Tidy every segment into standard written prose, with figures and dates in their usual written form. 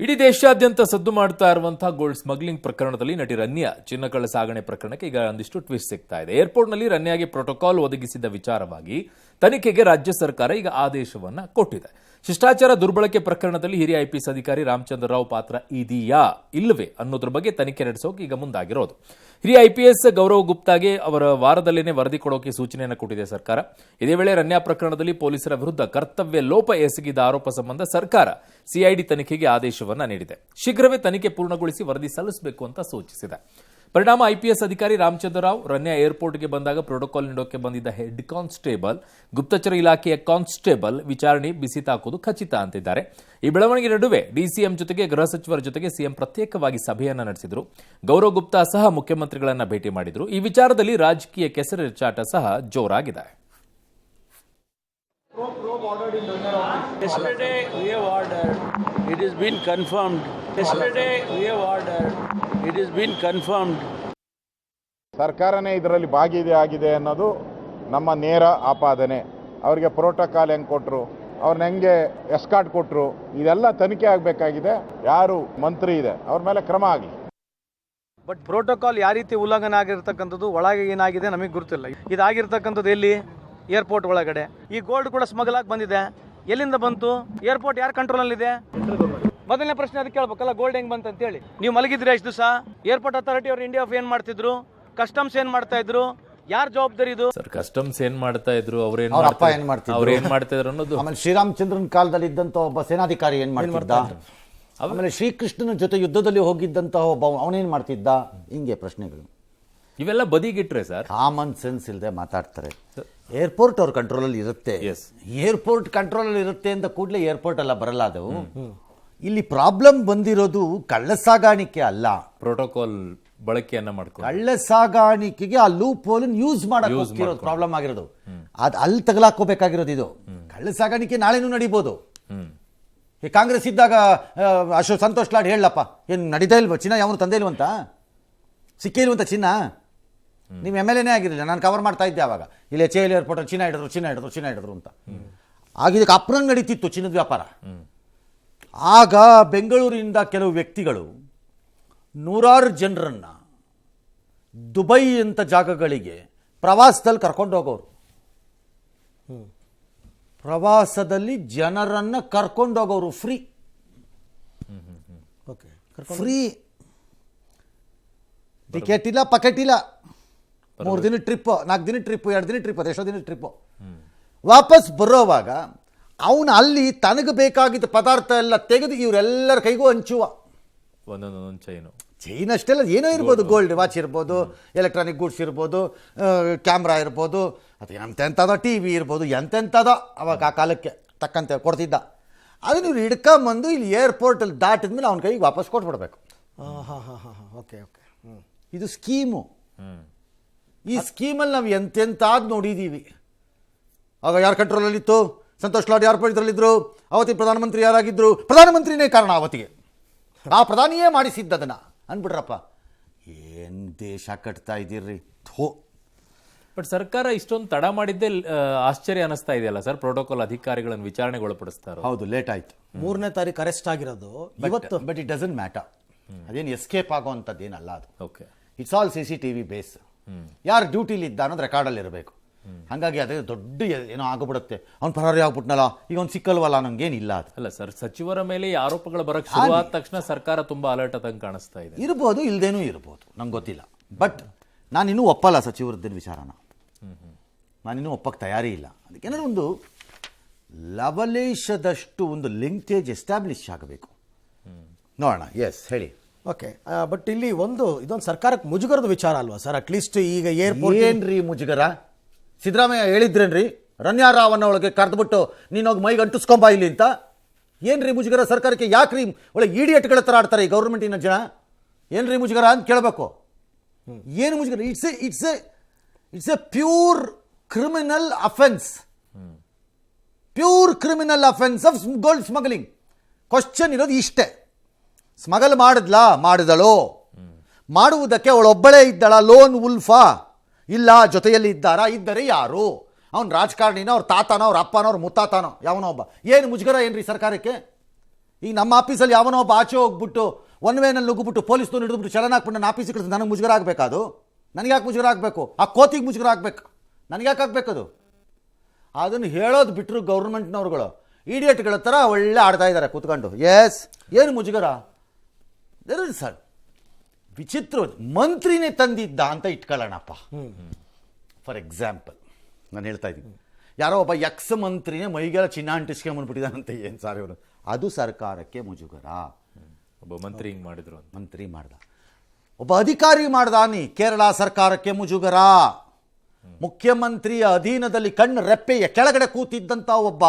ಇಡೀ ದೇಶಾದ್ಯಂತ ಸದ್ದು ಮಾಡ್ತಾ ಇರುವಂತಹ ಗೋಲ್ಡ್ ಸ್ಮಗ್ಲಿಂಗ್ ಪ್ರಕರಣದಲ್ಲಿ ನಟಿ ರನ್ಯಾ ಚಿನ್ನ ಕಳ್ಳ ಸಾಗಣೆ ಪ್ರಕರಣಕ್ಕೆ ಈಗ ಒಂದಿಷ್ಟು ಟ್ವಿಸ್ಟ್ ಸಿಗ್ತಾ ಇದೆ. ಏರ್ಪೋರ್ಟ್ನಲ್ಲಿ ರನ್ಯಾಗೆ ಪ್ರೋಟೋಕಾಲ್ ಒದಗಿಸಿದ ವಿಚಾರವಾಗಿ ತನಿಖೆಗೆ ರಾಜ್ಯ ಸರ್ಕಾರ ಈಗ ಆದೇಶವನ್ನ ಕೊಟ್ಟಿದೆ. ಶಿಷ್ಟಾಚಾರ ದುರ್ಬಳಕೆ ಪ್ರಕರಣದಲ್ಲಿ ಹಿರಿಯ ಐಪಿಎಸ್ ಅಧಿಕಾರಿ ರಾಮಚಂದ್ರ ರಾವ್ ಪಾತ್ರ ಇದೆಯಾ ಇಲ್ಲವೇ ಅನ್ನೋದ್ರ ಬಗ್ಗೆ ತನಿಖೆ ನಡೆಸೋಕೆ ಈಗ ಮುಂದಾಗಿರೋದು. ಹಿರಿಯ ಐಪಿಎಸ್ ಗೌರವ್ ಗುಪ್ತಾಗೆ ಅವರ ವಾರದಲ್ಲೇನೆ ವರದಿ ಕೊಡೋಕೆ ಸೂಚನೆಯನ್ನು ಕೊಟ್ಟಿದೆ ಸರ್ಕಾರ. ಇದೇ ವೇಳೆ ರನ್ಯಾ ಪ್ರಕರಣದಲ್ಲಿ ಪೊಲೀಸರ ವಿರುದ್ಧ ಕರ್ತವ್ಯ ಲೋಪ ಎಸಗಿದ ಆರೋಪ ಸಂಬಂಧ ಸರ್ಕಾರ ಸಿಐಡಿ ತನಿಖೆಗೆ ಆದೇಶವನ್ನ ನೀಡಿದೆ. ಶೀಘ್ರವೇ ತನಿಖೆ ಪೂರ್ಣಗೊಳಿಸಿ ವರದಿ ಸಲ್ಲಿಸಬೇಕು ಅಂತ ಸೂಚಿಸಿದೆ. ಪರಿಣಾಮ ಐಪಿಎಸ್ ಅಧಿಕಾರಿ ರಾಮಚಂದ್ರ ರಾವ್ ರನ್ಯಾ ಏರ್ಪೋರ್ಟ್ಗೆ ಬಂದಾಗ ಪ್ರೋಟೋಕಾಲ್ ನೀಡೋಕೆ ಬಂದಿದ್ದ ಹೆಡ್ ಕಾನ್ಸ್ಟೇಬಲ್, ಗುಪ್ತಚರ ಇಲಾಖೆಯ ಕಾನ್ಸ್ಟೇಬಲ್ ವಿಚಾರಣೆ ಬಿಸಿ ತಾಕುವುದು ಖಚಿತ ಅಂತಿದ್ದಾರೆ. ಈ ಬೆಳವಣಿಗೆ ನಡುವೆ ಡಿಸಿಎಂ ಜೊತೆಗೆ ಗೃಹ ಸಚಿವರ ಜೊತೆಗೆ ಸಿಎಂ ಪ್ರತ್ಯೇಕವಾಗಿ ಸಭೆಯನ್ನ ನಡೆಸಿದ್ರು. ಗೌರವ್ ಗುಪ್ತಾ ಸಹ ಮುಖ್ಯಮಂತ್ರಿಗಳನ್ನ ಭೇಟಿ ಮಾಡಿದ್ರು. ಈ ವಿಚಾರದಲ್ಲಿ ರಾಜಕೀಯ ಕೆಸರೆರಚಾಟ ಸಹ ಜೋರಾಗಿದೆ. Yesterday we have ordered, it has been confirmed. Yesterday we have ordered, it has been confirmed. ಸರ್ಕಾರನೇ ಇದರಲ್ಲಿ ಭಾಗಿಯಾಗಿದೆ ಅನ್ನೋದು ನಮ್ಮ ನೇರ ಆಪಾದನೆ. ಅವರಿಗೆ ಪ್ರೋಟೋಕಾಲ್ ಹೆಂಗೆ ಕೊಟ್ಟರು, ಅವ್ರನ್ನ ಹೆಂಗೆ ಎಸ್ಕಾರ್ಟ್ ಕೊಟ್ಟರು, ಇದೆಲ್ಲ ತನಿಖೆ ಆಗಬೇಕಾಗಿದೆ. ಯಾರು ಮಂತ್ರಿ ಇದೆ ಅವ್ರ ಮೇಲೆ ಕ್ರಮ ಆಗಲಿ. ಬಟ್ ಪ್ರೋಟೋಕಾಲ್ ಯಾವ ರೀತಿ ಉಲ್ಲಂಘನೆ ಆಗಿರ್ತಕ್ಕಂಥದ್ದು, ಒಳಗೆ ಏನಾಗಿದೆ ನಮಗೆ ಗೊತ್ತಿಲ್ಲ. ಇದಾಗಿರ್ತಕ್ಕಂಥದ್ದು ಎಲ್ಲಿ? ಏರ್ಪೋರ್ಟ್ ಒಳಗಡೆ. ಈ ಗೋಲ್ಡ್ ಕೂಡ ಸ್ಮಗಲ್ ಆಗಿ ಬಂದಿದೆ. ಎಲ್ಲಿಂದ ಬಂತು? ಏರ್ಪೋರ್ಟ್ ಯಾರ ಕಂಟ್ರೋಲಲ್ಲಿದೆ? ಮೊದಲನೇ ಪ್ರಶ್ನೆ ಅದಕ್ಕೆ ಕೇಳ್ಬೇಕಲ್ಲ, ಗೋಲ್ಡ್ ಹೆಂಗ್ ಬಂತ ಅಂತ ಹೇಳಿ. ನೀವು ಮಲಗಿದ್ರಿ ಎಷ್ಟು ದಿವಸ? ಏರ್ಪೋರ್ಟ್ ಅಥಾರಿಟಿ ಅವರು ಇಂಡಿಯಾ ಏನ್ ಮಾಡ್ತಿದ್ರು? ಕಸ್ಟಮ್ಸ್ ಏನ್ ಮಾಡ್ತಾ ಇದ್ರು? ಯಾರ ಜವಾಬ್ದಾರಿ ಇದು? ಸರ್, ಕಸ್ಟಮ್ಸ್ ಏನ್ ಮಾಡ್ತಾ ಇದ್ರು, ಅವ್ರು ಏನ್ ಮಾಡ್ತಾ ಇದ್ರು ಅನ್ನೋದು. ಆಮೇಲೆ ಶ್ರೀರಾಮಚಂದ್ರನ್ ಕಾಲದಲ್ಲಿ ಇದ್ದಂತ ಒಬ್ಬ ಸೇನಾಧಿಕಾರಿ ಏನ್ ಮಾಡ್ತಿದ್ದ? ಆಮೇಲೆ ಶ್ರೀಕೃಷ್ಣನ ಜೊತೆ ಯುದ್ಧದಲ್ಲಿ ಹೋಗಿದ್ದಂತಹ ಒಬ್ಬ ಅವನೇನ್ ಮಾಡ್ತಿದ್ದ? ಹಿಂಗೆ ಪ್ರಶ್ನೆಗಳು ಇವೆಲ್ಲ ಬದಿಗಿಟ್ರೆ ಸರ್ ಕಾಮನ್ ಸೆನ್ಸ್ ಇಲ್ಲದೆ ಮಾತಾಡ್ತಾರೆ. ಏರ್ಪೋರ್ಟ್ ಅವ್ರ ಕಂಟ್ರೋಲಲ್ಲಿ ಇರುತ್ತೆ. ಏರ್ಪೋರ್ಟ್ ಕಂಟ್ರೋಲಲ್ಲಿ ಇರುತ್ತೆ ಅಂತ ಕೂಡಲೇ ಏರ್ಪೋರ್ಟ್ ಎಲ್ಲ ಬರಲ್ಲ. ಅದು ಇಲ್ಲಿ ಪ್ರಾಬ್ಲಮ್ ಬಂದಿರೋದು ಕಳ್ಳ ಸಾಗಾಣಿಕೆ ಅಲ್ಲ, ಪ್ರೋಟೋಕಾಲ್ ಬಳಕೆಯನ್ನ ಮಾಡ್ಕೊಂಡು ಕಳ್ಳ ಸಾಗಾಣಿಕೆಗೆ ಆ ಲೂಪ್ ಹೋಲ್ ಯೂಸ್ ಮಾಡಕ್ ಹೋಗ್ತಿರೋದು ಪ್ರಾಬ್ಲಮ್ ಆಗಿರೋದು. ಅದು ಅಲ್ಲಿ ತಗಲಾಕೋಬೇಕಾಗಿರೋದು. ಇದು ಕಳ್ಳ ಸಾಗಾಣಿಕೆ ನಾಳೆನೂ ನಡೀಬೋದು. ಈ ಕಾಂಗ್ರೆಸ್ ಇದ್ದಾಗ ಸಂತೋಷ್ ಲಾಡ್ ಹೇಳಪ್ಪ, ಏನು ನಡೀತಾ ಇಲ್ವ? ಚಿನ್ನ ಯಾವನು ತಂದೆ ಇಲ್ವಂತ, ಸಿಕ್ಕೇ ಇಲ್ವಂತ ಚಿನ್ನ? ನೀವು MLA ಆಗಿರಲಿಲ್ಲ, ನಾನು ಕವರ್ ಮಾಡ್ತಾ ಇದ್ದೆ ಆವಾಗ. ಇಲ್ಲಿ HAL ಏರ್ಪೋರ್ಟ್ ಚಿನ್ನ ಹಿಡಿದ್ರು ಅಂತ. ಆಗಿದ್ದಕ್ಕೆ ಅಪ್ರಂಗ್ ನಡೀತಿತ್ತು ಚಿನ್ನದ ವ್ಯಾಪಾರ. ಆಗ ಬೆಂಗಳೂರಿನಿಂದ ಕೆಲವು ವ್ಯಕ್ತಿಗಳು ನೂರಾರು ಜನರನ್ನ ದುಬೈ ಅಂತ ಜಾಗಗಳಿಗೆ ಪ್ರವಾಸದಲ್ಲಿ ಕರ್ಕೊಂಡು ಹೋಗೋರು. ಪ್ರವಾಸದಲ್ಲಿ ಜನರನ್ನ ಕರ್ಕೊಂಡು ಹೋಗೋರು ಫ್ರೀ. ಫ್ರೀ ಟಿಕೆಟ್ ಇಲ್ಲ, ಪಕೆಟ್ ಇಲ್ಲ. 3 ದಿನ ಟ್ರಿಪ್, 4 ದಿನ ಟ್ರಿಪ್, 2 ದಿನ ಟ್ರಿಪ್, ಎಷ್ಟೋ ದಿನ ಟ್ರಿಪ್ಪು. ವಾಪಸ್ ಬರೋವಾಗ ಅವನು ಅಲ್ಲಿ ತನಗೆ ಬೇಕಾಗಿದ್ದ ಪದಾರ್ಥ ಎಲ್ಲ ತೆಗೆದು ಇವರೆಲ್ಲರ ಕೈಗೂ ಹಂಚುವ. ಒಂದೊಂದು ಚೈನ್ ಅಷ್ಟೆಲ್ಲ ಏನೋ ಇರ್ಬೋದು, ಗೋಲ್ಡ್ ವಾಚ್ ಇರ್ಬೋದು, ಎಲೆಕ್ಟ್ರಾನಿಕ್ ಗೂಡ್ಸ್ ಇರ್ಬೋದು, ಕ್ಯಾಮ್ರಾ ಇರ್ಬೋದು, ಅದು ಎಂತೆಂಥದೋ TV ಇರ್ಬೋದು, ಎಂತೆಂಥದೋ ಅವಾಗ ಆ ಕಾಲಕ್ಕೆ ತಕ್ಕಂತೆ ಕೊಡ್ತಿದ್ದ. ಅದನ್ನು ಇವ್ರು ಹಿಡ್ಕೊಂಬಂದು ಇಲ್ಲಿ ಏರ್ಪೋರ್ಟಲ್ಲಿ ದಾಟಿದ ಮೇಲೆ ಅವನ ಕೈಗೆ ವಾಪಸ್ ಕೊಟ್ಬಿಡ್ಬೇಕು. ಓಕೆ. ಇದು ಸ್ಕೀಮು. ಈ ಸ್ಕೀಮಲ್ಲಿ ನಾವು ಎಂತೆಂತಾಗಿ ನೋಡಿದ್ದೀವಿ. ಆಗ ಯಾರ ಕಂಟ್ರೋಲಲ್ಲಿತ್ತು? ಸಂತೋಷ್ ಲಾಡ್ ಯಾರು ಇದರಲ್ಲಿದ್ದರು? ಅವತ್ತಿನ ಪ್ರಧಾನಮಂತ್ರಿ ಯಾರಾಗಿದ್ದರು? ಪ್ರಧಾನಮಂತ್ರಿನೇ ಕಾರಣ ಅವತ್ತಿಗೆ. ಆ ಪ್ರಧಾನಿಯೇ ಮಾಡಿಸಿದ್ದದನ್ನು ಅಂದ್ಬಿಟ್ರಪ್ಪ. ಏನು ದೇಶ ಕಟ್ತಾ ಇದ್ದೀರ್ರಿ. ಬಟ್ ಸರ್ಕಾರ ಇಷ್ಟೊಂದು ತಡ ಮಾಡಿದ್ದೇ ಆಶ್ಚರ್ಯ ಅನಿಸ್ತಾ ಇದೆಯಲ್ಲ ಸರ್. ಪ್ರೋಟೋಕಾಲ್ ಅಧಿಕಾರಿಗಳನ್ನು ವಿಚಾರಣೆಗೆ ಒಳಪಡಿಸ್ತಾರೆ. ಹೌದು, ಲೇಟ್ ಆಯ್ತು. 3ನೇ ತಾರೀಕು ಅರೆಸ್ಟ್ ಆಗಿರೋದು ಇವತ್ತು. But it doesn't matter. ಅದೇನು ಎಸ್ಕೇಪ್ ಆಗೋವಂಥದ್ದು ಏನಲ್ಲ ಅದು. Okay, it's all CCTV base. ಯಾರು ಡ್ಯೂಟಿಲಿ ಇದ್ದ ಅನ್ನೋದು ರೆಕಾರ್ಡಲ್ಲಿ ಇರಬೇಕು. ಹಾಗಾಗಿ ಅದೇ ದೊಡ್ಡ ಏನೋ ಆಗ್ಬಿಡುತ್ತೆ. ಅವ್ನು ಪರಾರಿ ಆಗ್ಬಿಟ್ನಲ್ಲ, ಈಗ ಅವ್ನು ಸಿಕ್ಕಲ್ವಲ್ಲ, ನಂಗೇನಿಲ್ಲ. ಅದು ಅಲ್ಲ ಸರ್, ಸಚಿವರ ಮೇಲೆ ಆರೋಪಗಳು ಬರಕ್ಕೆ ಶುರುವಾದ ತಕ್ಷಣ ಸರ್ಕಾರ ತುಂಬಾ ಅಲರ್ಟ್ ಆದಂಗೆ ಕಾಣಿಸ್ತಾ ಇದೆ. ಇರ್ಬೋದು, ಇಲ್ದೇನೂ ಇರ್ಬೋದು, ನಂಗೆ ಗೊತ್ತಿಲ್ಲ. ಬಟ್ ನಾನಿನ್ನೂ ಒಪ್ಪಲ್ಲ ಸಚಿವರದ್ದಿನ ವಿಚಾರನ. ನಾನಿನ್ನೂ ಒಪ್ಪಕ್ಕೆ ತಯಾರಿ ಇಲ್ಲ. ಅದಕ್ಕೇನಾದ್ರು ಒಂದು ಲವಲೇಶದಷ್ಟು ಒಂದು ಲಿಂಕೇಜ್ ಎಸ್ಟಾಬ್ಲಿಷ್ ಆಗಬೇಕು. ನೋಡೋಣ. ಎಸ್, ಹೇಳಿ. ಓಕೆ. ಬಟ್ ಇಲ್ಲಿ ಇದೊಂದು ಸರ್ಕಾರಕ್ಕೆ ಮುಜುಗರದ ವಿಚಾರ ಅಲ್ವಾ ಸರ್? ಅಟ್ಲೀಸ್ಟ್ ಈಗ ಏರ್ಪೋರ್ಟ್ ಏನ್ರಿ ಮುಜುಗರ? ಸಿದ್ದರಾಮಯ್ಯ ಹೇಳಿದ್ರೇನ್ರಿ ರನ್ಯಾ ರಾವನ್ನ ಒಳಗೆ ಕರೆದ್ಬಿಟ್ಟು ನೀನೋಗಿ ಮೈಗೆ ಅಂಟಿಸ್ಕೊಂಬ ಇಲ್ಲಿ ಅಂತ? ಏನ್ರಿ ಮುಜುಗರ ಸರ್ಕಾರಕ್ಕೆ? ಯಾಕ್ರಿ ಒಳ್ಳೆ ಈಡಿಯಟ್ಗಳ ಥರ ಆಡ್ತಾರೆ ಈ ಗೌರ್ಮೆಂಟಿನ ಜನ? ಏನ್ರಿ ಮುಜುಗರ ಅಂತ ಕೇಳಬೇಕು. ಏನು ಮುಜುಗರ? It's A pure criminal offence. Pure criminal offence of gold smuggling. Question ಇರೋದು ಇಷ್ಟೇ. ಸ್ಮಗಲ್ ಮಾಡಿದಳೋ? ಮಾಡುವುದಕ್ಕೆ ಅವಳೊಬ್ಬಳೇ ಇದ್ದಳ? ಲೋನ್ ಉಲ್ಫಾ? ಇಲ್ಲ, ಜೊತೆಯಲ್ಲಿ ಇದ್ದಾರಾ? ಇದ್ದರೆ ಯಾರು? ಅವ್ನು ರಾಜಕಾರಣಿನ, ಅವ್ರ ತಾತನೋ, ಅವ್ರ ಅಪ್ಪನೋ, ಅವ್ರ ಮುತ್ತಾತನೋ, ಯಾವನೋ ಒಬ್ಬ. ಏನು ಮುಜುಗರ ಏನ್ರಿ ಸರ್ಕಾರಕ್ಕೆ? ಈಗ ನಮ್ಮ ಆಫೀಸಲ್ಲಿ ಯಾವನೋ ಒಬ್ಬ ಆಚೆ ಹೋಗ್ಬಿಟ್ಟು ಒನ್ ವೇನಲ್ಲಿ ನುಗ್ಗಿಬಿಟ್ಟು ಪೊಲೀಸ್ನವ್ರು ಹಿಡಿದ್ಬಿಟ್ಟು ಚಲನ ಹಾಕ್ಬಿಟ್ಟು ನನ್ನ ಆಫೀಸಿಗೆ ಕಳಿಸಿ ನನಗೆ ಮುಜುಗರ ಆಗಬೇಕಾದು. ನನಗೆ ಯಾಕೆ ಮುಜುಗರ ಆಗಬೇಕು? ಆ ಕೋತಿಗೆ ಮುಜುಗರ ಆಗಬೇಕು. ನನಗೆ ಯಾಕೆ ಆಗಬೇಕದು? ಅದನ್ನು ಹೇಳೋದು ಬಿಟ್ಟರು ಗೌರ್ಮೆಂಟ್ನವ್ರುಗಳು ಇಡಿಯಟ್ಗಳ ಥರ ಒಳ್ಳೆ ಆಡ್ತಾ ಇದ್ದಾರೆ ಕೂತ್ಕೊಂಡು. ಎಸ್, ಏನು ಮುಜುಗರ? ಸರ್ ವಿಚಿತ್ರ ಮಂತ್ರಿನೇ ತಂದಿದ್ದ ಅಂತ ಇಟ್ಕೊಳ್ಳೋಣಪ್ಪ. ಫಾರ್ ಎಕ್ಸಾಂಪಲ್ ನಾನು ಹೇಳ್ತಾ ಇದ್ದೀನಿ, ಯಾರೋ ಒಬ್ಬ ಎಕ್ಸ್ ಮಂತ್ರಿನೇ ಮೈಗೆಲ್ಲ ಚಿನ್ನ ಅಂಟಿಸ್ಕೊಂಡ್ಬಂದ್ಬಿಟ್ಟಿದ್ದಾನಂತೆ. ಏನು ಸಾರ್ ಇವರು? ಅದು ಸರ್ಕಾರಕ್ಕೆ ಮುಜುಗರ. ಒಬ್ಬ ಮಂತ್ರಿ ಹಿಂಗ್ ಮಾಡಿದ್ರು ಅಂತ. ಮಂತ್ರಿ ಮಾಡ್ದ, ಒಬ್ಬ ಅಧಿಕಾರಿ ಮಾಡ್ದಾನಿ, ಕೇರಳ ಸರ್ಕಾರಕ್ಕೆ ಮುಜುಗರ. ಮುಖ್ಯಮಂತ್ರಿಯ ಅಧೀನದಲ್ಲಿ ಕಣ್ಣು ರೆಪ್ಪೆಯ ಕೆಳಗಡೆ ಕೂತಿದ್ದಂಥ ಒಬ್ಬ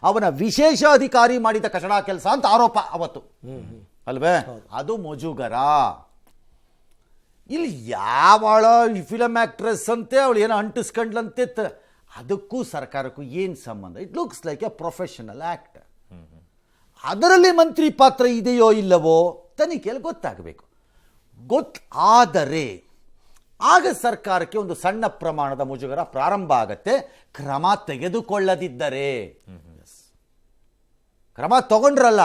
ಅವನ ವಿಶೇಷ ಅಧಿಕಾರಿ ಮಾಡಿದ ಕಚಡ ಕೆಲಸ ಅಂತ ಆರೋಪ ಅವತ್ತು ಅಲ್ವೇ? ಅದು ಮುಜುಗರ. ಇಲ್ಲಿ ಯಾವಳ ಫಿಲಮ್ ಆಕ್ಟ್ರೆಸ್ ಅಂತೆ ಅವಳು ಏನೋ ಅಂಟಿಸ್ಕೊಂಡ್ಲಂತೆ, ಅದಕ್ಕೂ ಸರ್ಕಾರಕ್ಕೂ ಏನು ಸಂಬಂಧ? It looks like A professional act. ಅದರಲ್ಲಿ ಮಂತ್ರಿ ಪಾತ್ರ ಇದೆಯೋ ಇಲ್ಲವೋ ತನಿಖೆಯಲ್ಲಿ ಗೊತ್ತಾಗಬೇಕು. ಗೊತ್ತಾದರೆ ಆಗ ಸರ್ಕಾರಕ್ಕೆ ಒಂದು ಸಣ್ಣ ಪ್ರಮಾಣದ ಮುಜುಗರ ಪ್ರಾರಂಭ ಆಗತ್ತೆ. ಕ್ರಮ ತೆಗೆದುಕೊಳ್ಳದಿದ್ದರೆ, ಕ್ರಮ ತಗೊಂಡ್ರಲ್ಲ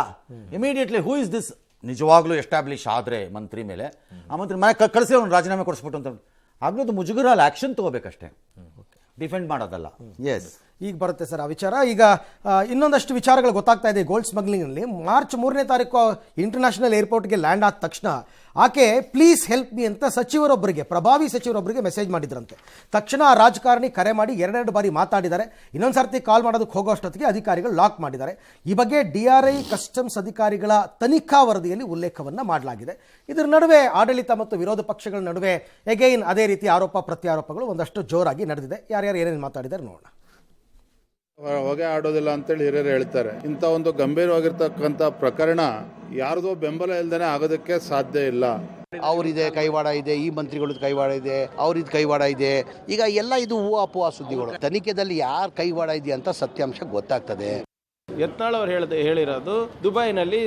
ಇಮಿಡಿಯೇಟ್ಲಿ ಹೂ ಇಸ್ ದಿಸ್ ನಿಜವಾಗ್ಲೂ ಎಸ್ಟಾಬ್ಲಿಷ್ ಆದರೆ ಮಂತ್ರಿ ಮೇಲೆ, ಆ ಮಂತ್ರಿ ಮನೆ ಕಳಿಸಿ ಅವ್ನು ರಾಜೀನಾಮೆ ಕೊಡಿಸ್ಬಿಟ್ಟು ಅಂತ ಆಗ್ಲೂ ಮುಜುಗರ ಅಲ್ಲ, ಆ್ಯಕ್ಷನ್ ತಗೋಬೇಕಷ್ಟೇ, ಡಿಫೆಂಡ್ ಮಾಡೋದಲ್ಲ. ಎಸ್, ಈಗ ಬರುತ್ತೆ ಸರ್ ಆ ವಿಚಾರ. ಈಗ ಇನ್ನೊಂದಷ್ಟು ವಿಚಾರಗಳು ಗೊತ್ತಾಗ್ತಾ ಇದೆ ಗೋಲ್ಡ್ ಸ್ಮಗ್ಲಿಂಗ್ನಲ್ಲಿ. ಮಾರ್ಚ್ 3ನೇ ತಾರೀಕು ಇಂಟರ್ನ್ಯಾಷನಲ್ ಏರ್ಪೋರ್ಟ್ಗೆ ಲ್ಯಾಂಡ್ ಆದ ತಕ್ಷಣ ಆಕೆ ಪ್ಲೀಸ್ ಹೆಲ್ಪ್ ಮಿ ಅಂತ ಸಚಿವರೊಬ್ಬರಿಗೆ, ಪ್ರಭಾವಿ ಸಚಿವರೊಬ್ಬರಿಗೆ ಮೆಸೇಜ್ ಮಾಡಿದ್ರಂತೆ. ತಕ್ಷಣ ಆ ರಾಜಕಾರಣಿ ಕರೆ ಮಾಡಿ 2 ಬಾರಿ ಮಾತಾಡಿದ್ದಾರೆ. ಇನ್ನೊಂದು ಸರ್ತಿ ಕಾಲ್ ಮಾಡೋದಕ್ಕೆ ಹೋಗೋಷ್ಟೊತ್ತಿಗೆ ಅಧಿಕಾರಿಗಳು ಲಾಕ್ ಮಾಡಿದ್ದಾರೆ. ಈ ಬಗ್ಗೆ DRI ಕಸ್ಟಮ್ಸ್ ಅಧಿಕಾರಿಗಳ ತನಿಖಾ ವರದಿಯಲ್ಲಿ ಉಲ್ಲೇಖವನ್ನು ಮಾಡಲಾಗಿದೆ. ಇದರ ನಡುವೆ ಆಡಳಿತ ಮತ್ತು ವಿರೋಧ ಪಕ್ಷಗಳ ನಡುವೆ ಎಗೈನ್ ಅದೇ ರೀತಿ ಆರೋಪ ಪ್ರತ್ಯಾರೋಪಗಳು ಒಂದಷ್ಟು ಜೋರಾಗಿ ನಡೆದಿದೆ. ಯಾರ್ಯಾರು ಏನೇನು ಮಾತಾಡಿದ್ದಾರೆ ನೋಡೋಣ. ಹೊಗೆ ಆಡೋದಿಲ್ಲ ಅಂತೇಳಿ ಹಿರಿಯರು ಹೇಳ್ತಾರೆ. ಇಂಥ ಒಂದು ಗಂಭೀರವಾಗಿರ್ತಕ್ಕಂಥ ಪ್ರಕರಣ ಯಾರ್ದೋ ಬೆಂಬಲ ಇಲ್ದೇನೆ ಆಗೋದಕ್ಕೆ ಸಾಧ್ಯ ಇಲ್ಲ. ಅವರಿದೆ ಕೈವಾಡ ಇದೆ, ಈ ಮಂತ್ರಿಗಳದ್ದು ಕೈವಾಡ ಇದೆ, ಅವ್ರದ್ದು ಕೈವಾಡ ಇದೆ. ಈಗ ಎಲ್ಲ ಇದು ಹೂವಾಪುವ ಸುದ್ದಿಗಳು. ತನಿಖೆದಲ್ಲಿ ಯಾರು ಕೈವಾಡ ಇದೆ ಅಂತ ಸತ್ಯಾಂಶ ಗೊತ್ತಾಗ್ತದೆ. ಯತ್ನಾಳ್ ಅವ್ರು ಹೇಳಿರೋದು ದುಬೈನಲ್ಲಿ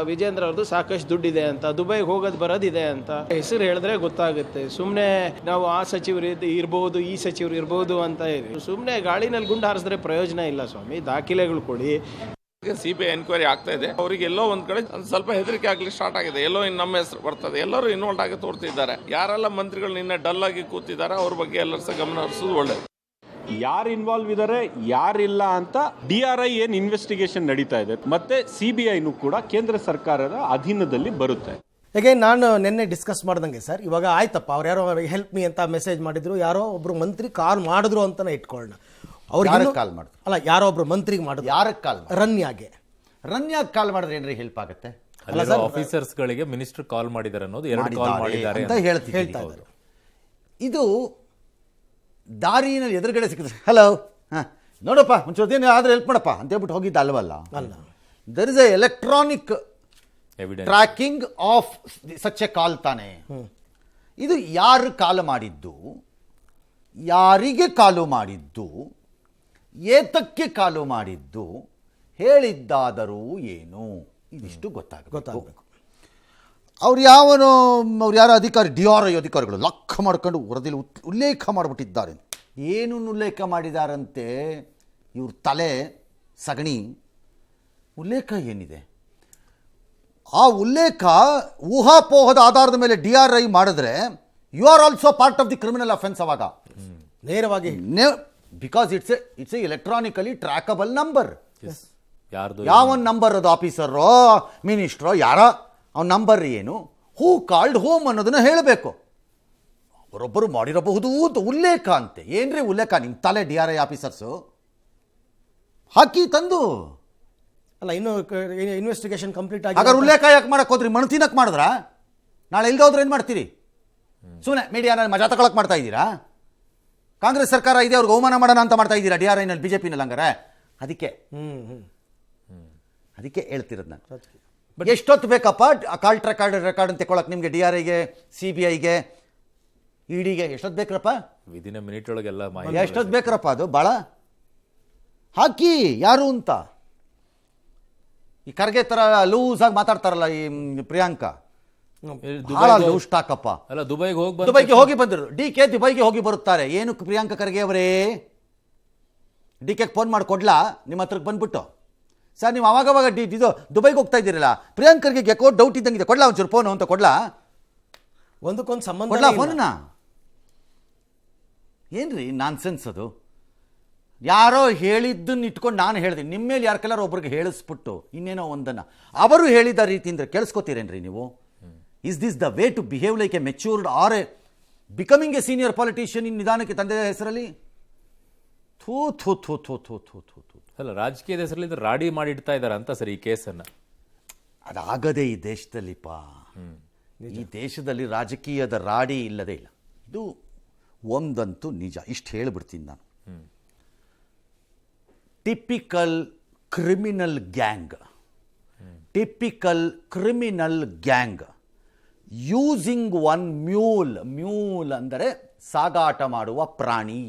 ವಿಜೇಂದ್ರ ಅವ್ರದ್ದು ಸಾಕಷ್ಟು ದುಡ್ಡಿದೆ ಅಂತ, ದುಬೈಗೆ ಹೋಗೋದು ಬರೋದಿದೆ ಅಂತ ಹೆಸರು ಹೇಳಿದ್ರೆ ಗೊತ್ತಾಗುತ್ತೆ. ಸುಮ್ಮನೆ ನಾವು ಆ ಸಚಿವರು ಇರ್ಬೋದು, ಈ ಸಚಿವರು ಇರ್ಬೋದು ಅಂತ ಹೇಳಿ ಸುಮ್ಮನೆ ಗಾಳಿನಲ್ಲಿ ಗುಂಡು ಹಾರಿಸಿದ್ರೆ ಪ್ರಯೋಜನ ಇಲ್ಲ ಸ್ವಾಮಿ. ದಾಖಲೆಗಳು ಕೊಡಿ. CBI ಎನ್ಕ್ವೈರಿ ಆಗ್ತಾ ಇದೆ. ಅವರಿಗೆ ಎಲ್ಲೋ ಒಂದ್ ಕಡೆ ಸ್ವಲ್ಪ ಹೆದರಿಕೆ ಆಗ್ಲಿಕ್ಕೆ ಸ್ಟಾರ್ಟ್ ಆಗಿದೆ. ಎಲ್ಲೋ ಇನ್ನು ನಮ್ಮ ಹೆಸರು ಬರ್ತದೆ, ಎಲ್ಲರೂ ಇನ್ವಾಲ್ವ್ ಆಗಿ ತೋರ್ತಿದ್ದಾರೆ. ಯಾರೆಲ್ಲ ಮಂತ್ರಿಗಳು ನಿನ್ನೆ ಡಲ್ ಆಗಿ ಕೂತಿದ್ದಾರೆ ಅವ್ರ ಬಗ್ಗೆ ಎಲ್ಲರೂ ಸಹ ಗಮನ ಹರಿಸೋದು ಒಳ್ಳೇದು. ಯಾರು ಇನ್ವಾಲ್ವ್ ಇದ್ದಾರೆ ಯಾರಿಲ್ಲ ಅಂತ DRI ಏನು ಇನ್ವೆಸ್ಟಿಗೇಷನ್ ನಡೀತಾ ಇದೆ, ಮತ್ತೆ CBIನೂ ಕೂಡ ಕೇಂದ್ರ ಸರ್ಕಾರದ ಅಧೀನದಲ್ಲಿ ಬರುತ್ತೆ. ಹೇಗೆ ನಾನು ನಿನ್ನೆ ಡಿಸ್ಕಸ್ ಮಾಡ್ದಂಗೆ ಸರ್, ಇವಾಗ ಆಯ್ತಪ್ಪ ಅವ್ರು ಯಾರೋ ಹೆಲ್ಪ್ ಮೀ ಅಂತ ಮೆಸೇಜ್ ಮಾಡಿದ್ರು, ಯಾರೋ ಒಬ್ರು ಮಂತ್ರಿ ಕಾಲ್ ಮಾಡಿದ್ರು ಅಂತಾನೆ ಇಟ್ಕೊಳ್ಳೋಣ. ಅವ್ರಿಗೆ ಕಾಲ್ ಮಾಡಿದ್ರು ಅಲ್ಲ, ಯಾರೋ ಒಬ್ರು ಮಂತ್ರಿಗೆ ಮಾಡಿದ್ರು. ಯಾರಕ್ಕೆ ಕಾಲ್? ರನ್ಯಾಗೆ ಕಾಲ್ ಮಾಡಿದ್ರೆ ಏನ್ರಿ ಹೆಲ್ಪ್ ಆಗುತ್ತೆ? ಆಫೀಸರ್ಸ್ ಗಳಿಗೆ ಮಿನಿಸ್ಟರ್ ಕಾಲ್ ಮಾಡಿದ್ದಾರೆ ಅನ್ನೋದು 2 ಕಾಲ್ ಮಾಡಿದ್ದಾರೆ ಅಂತ ಹೇಳ್ತಾ ಇದ್ದಾರೆ. ಇದು ದಾರಿನಲ್ಲಿ ಎದುರುಗಡೆ ಸಿಕ್ಕಿದ್ರೆ ಹಲೋ ನೋಡಪ್ಪ ಒಂಚೂರು ಆದ್ರೆ ಹೆಲ್ಪ್ ಮಾಡಪ್ಪ ಅಂತ ಹೇಳ್ಬಿಟ್ಟು ಹೋಗಿದ್ದ ಅಲ್ವಲ್ಲ. There is a electronic tracking of such a call ತಾನೆ. ಇದು ಯಾರು ಕಾಲು ಮಾಡಿದ್ದು, ಯಾರಿಗೆ ಕಾಲು ಮಾಡಿದ್ದು, ಏತಕ್ಕೆ ಕಾಲು ಮಾಡಿದ್ದು, ಹೇಳಿದ್ದಾದರೂ ಏನು, ಇದಿಷ್ಟು ಗೊತ್ತಾಗಬೇಕು. ಅವ್ರು ಯಾರೋ ಅಧಿಕಾರಿ DRI ಅಧಿಕಾರಿಗಳು ಲೆಕ್ಕ ಮಾಡ್ಕೊಂಡು ವರದಿಯಲ್ಲಿ ಉಲ್ಲೇಖ ಮಾಡಿಬಿಟ್ಟಿದ್ದಾರೆ. ಏನು ಉಲ್ಲೇಖ ಮಾಡಿದಾರಂತೆ? ಇವ್ರ ತಲೆ ಸಗಣಿ ಉಲ್ಲೇಖ ಏನಿದೆ? ಆ ಉಲ್ಲೇಖ ಊಹಾಪೋಹದ ಆಧಾರದ ಮೇಲೆ DRI ಮಾಡಿದ್ರೆ you are also part of the criminal offence. ಅವಾಗ ನೇರವಾಗಿ because it's a electronically trackable number. ಯಾವ ನಂಬರ್ ಅದು? ಆಫೀಸರೋ ಮಿನಿಸ್ಟ್ರೋ ಯಾರೋ ಅವ್ನ ನಂಬರ್ ಏನು, ಹೂ ಕಾಲ್ಡ್ ಹೋಮ್ ಅನ್ನೋದನ್ನ ಹೇಳಬೇಕು. ಅವರೊಬ್ಬರು ಮಾಡಿರಬಹುದು ಅಂತ ಉಲ್ಲೇಖ ಅಂತೆ. ಏನ್ರಿ ಉಲ್ಲೇಖ? ನಿಮ್ಮ ತಲೆ DRI ಆಫೀಸರ್ಸು ಹಾಕಿ ತಂದು ಅಲ್ಲ, ಇನ್ನು ಇನ್ವೆಸ್ಟಿಗೇಷನ್ ಕಂಪ್ಲೀಟ್ ಆಗಿ ಹಾಗಾದ್ರೆ ಉಲ್ಲೇಖ ಯಾಕೆ ಮಾಡಕ್ಕೆ ಹೋದ್ರಿ? ಮಣ್ಣು ತಿನ್ನಕ್ಕೆ ಮಾಡಿದ್ರ? ನಾಳೆ ಇಲ್ದ ಹೋದ್ರೆ ಏನು ಮಾಡ್ತೀರಿ? ಸುಮ್ಮನೆ ಮೀಡಿಯಾನ ಮಜಾ ತಗೊಳಕ್ ಮಾಡ್ತಾ ಇದ್ದೀರಾ? ಕಾಂಗ್ರೆಸ್ ಸರ್ಕಾರ ಇದೆ, ಅವ್ರಿಗೆ ಅವಮಾನ ಮಾಡೋಣ ಅಂತ ಮಾಡ್ತಾ ಇದ್ದೀರಾ DRIನಲ್ಲಿ, BJPನಲ್ಲಿ. ಹಂಗಾರೆ ಅದಕ್ಕೆ ಹೇಳ್ತಿರೋದು ನಾನು. ಎಷ್ಟೊತ್ತು ಬೇಕಪ್ಪ ಕಾಲ್ ರೆಕಾರ್ಡ್ ಅಂತ ತಗೊಳಕ್ ನಿಮಗೆ? DRIಗೆ, CBIಗೆ, EDಗೆ ಎಷ್ಟೊತ್ತು ಬೇಕ್ರಪ್ಪ? ವಿದಿನ್ ಎ ಮಿನಿಟ್ ಒಳಗೆಲ್ಲ ಎಷ್ಟೊತ್ತು ಬೇಕ್ರಪ್ಪ? ಅದು ಭಾಳ ಹಾಕಿ ಯಾರು ಅಂತ. ಈ ಖರ್ಗೆ ಥರ ಲೂಸ್ ಆಗಿ ಮಾತಾಡ್ತಾರಲ್ಲ ಈ ಪ್ರಿಯಾಂಕಾ, ಭಾಳ ಲೂಸ್ ಟಾಕಪ್ಪ. ಅಲ್ಲ, ದುಬೈಗೆ ಹೋಗಿ ಬಂದರು. DK ದುಬೈಗೆ ಹೋಗಿ ಬರುತ್ತಾರೆ. ಏನು ಪ್ರಿಯಾಂಕಾ ಖರ್ಗೆ ಅವರೇ? DKಗೆ ಫೋನ್ ಮಾಡಿ ಕೊಡ್ಲಾ ನಿಮ್ಮ ಹತ್ರಕ್ಕೆ ಬಂದ್ಬಿಟ್ಟು? ಸರ್ ನೀವು ಅವಾಗವಾಗ ಇದು ದುಬೈಗೆ ಹೋಗ್ತಾ ಇದ್ದೀರಲ್ಲ, ಪ್ರಿಯಾಂಕರ್ಗೆ ಯಾಕೋ ಡೌಟ್ ಇದ್ದಂಗಿದೆ, ಕೊಡ್ಲಾ ಒಂಚೂರು ಫೋನು ಅಂತ ಕೊಡ್ಲಾ? ಒಂದಕ್ಕೊಂದು ಸಂಬಂಧ ಕೊಡ್ಲಾ ಫೋನನ್ನ? ಏನ್ರಿ ನಾನ್ಸೆನ್ಸ್ ಅದು? ಯಾರೋ ಹೇಳಿದ್ದನ್ನು ಇಟ್ಕೊಂಡು ನಾನು ಹೇಳ್ತೀನಿ, ನಿಮ್ಮ ಮೇಲೆ ಯಾರ ಕಲರ್ ಒಬ್ರಿಗೆ ಹೇಳಿಸ್ಬಿಟ್ಟು ಇನ್ನೇನೋ ಒಂದನ್ನು ಅವರು ಹೇಳಿದ ರೀತಿಯಿಂದ ಕೇಳಿಸ್ಕೊತೀರೇನ್ರಿ ನೀವು? Is this the way to behave like a matured or a becoming a senior politician in ನಿಧಾನಕ್ಕೆ ತಂದೆ ಹೆಸರಲ್ಲಿ? ಥೂ ಥೂ ಥೂ ಥೂ ಥೂ ಥೂ ಥೂ ಥೂ. ಅಲ್ಲ, ರಾಜಕೀಯದ ಹೆಸರಲ್ಲಿ ರಾಡಿ ಮಾಡಿಡ್ತಾ ಇದ್ದಾರೆ ಅಂತ ಸರ್ ಈ ಕೇಸನ್ನು. ಅದಾಗದೇ ಈ ದೇಶದಲ್ಲಿಪ್ಪ. ಈ ದೇಶದಲ್ಲಿ ರಾಜಕೀಯದ ರಾಡಿ ಇಲ್ಲದೇ ಇಲ್ಲ. ಇದು ಒಂದಂತೂ ನಿಜ, ಇಷ್ಟು ಹೇಳಿಬಿಡ್ತೀನಿ ನಾನು. Typical criminal gang, using one mule ಅಂದರೆ ಸಾಗಾಟ ಮಾಡುವ ಪ್ರಾಣಿ.